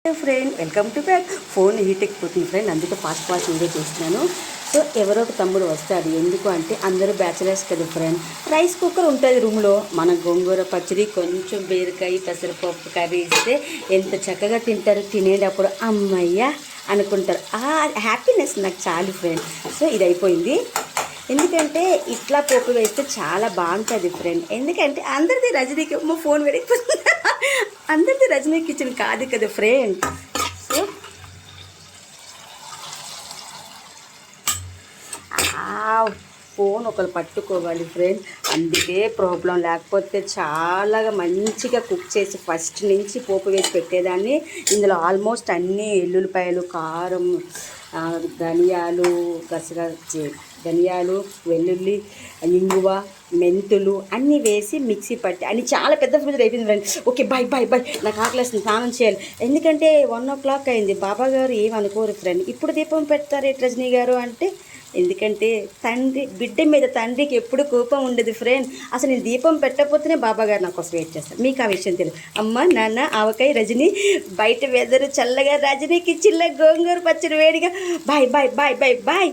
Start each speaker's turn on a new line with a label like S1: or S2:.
S1: Friend welcome to back. Phone heat ఎక్కిపోతుంది friend, అందుకే fast video చేస్తున్నాను. సో ఎవరో ఒక తమ్ముడు వస్తాడు. ఎందుకు అంటే అందరూ బ్యాచిలర్స్ కదా ఫ్రెండ్. రైస్ కుక్కర్ ఉంటుంది రూమ్లో. మన గోంగూర పచ్చడి, కొంచెం బీరకాయ, పెసరపప్పు కర్రీ ఇస్తే ఎంత చక్కగా తింటారు. తినేటప్పుడు అమ్మయ్య అనుకుంటారు. ఆ హ్యాపీనెస్ నాకు చాలు ఫ్రెండ్. సో ఇది అయిపోయింది. ఎందుకంటే ఇట్లా పోపు వేస్తే చాలా బాగుంటుంది ఫ్రెండ్. ఎందుకంటే అందరిది రజనీకి ఫోన్ పెరిగిపోతుంది. అందరిది రజనీ కిచెన్ కాదు కదా ఫ్రెండ్. సో ఫోన్ ఒకరు పట్టుకోవాలి ఫ్రెండ్, అందుకే ప్రాబ్లం. లేకపోతే చాలా మంచిగా కుక్ చేసి ఫస్ట్ నుంచి పోపు వేసి పెట్టేదాన్ని. ఇందులో ఆల్మోస్ట్ అన్నీ ఎల్లుల్లిపాయలు, కారం, ధనియాలు, ధనియాలు, వెల్లుల్లి, ఇంగువ, మెంతులు అన్నీ వేసి మిక్సీ పట్టి అన్ని చాలా పెద్ద ఫ్రిడ్జ్ అయిపోయింది friend. Okay bye bye bye, నాకు ఆకలేస్తుంది, స్నానం చేయాలి. ఎందుకంటే 1 o'clock అయింది. బాబా గారు ఏమనుకోరు ఫ్రెండ్. ఇప్పుడు దీపం పెడతారు రజనీ గారు అంటే, ఎందుకంటే బిడ్డ మీద తండ్రికి ఎప్పుడు కోపం ఉండదు ఫ్రెండ్. అసలు నేను దీపం పెట్టకపోతేనే బాబా గారు నా కోసం వెయిట్ చేస్తారు. మీకు ఆ విషయం తెలియదు. అమ్మ నాన్న ఆవకాయ రజనీ, బయట వెదరు చల్లగా, రజనీకి చిల్ల గోంగూర పచ్చడి వేడిగా. Bye bye bye bye bye.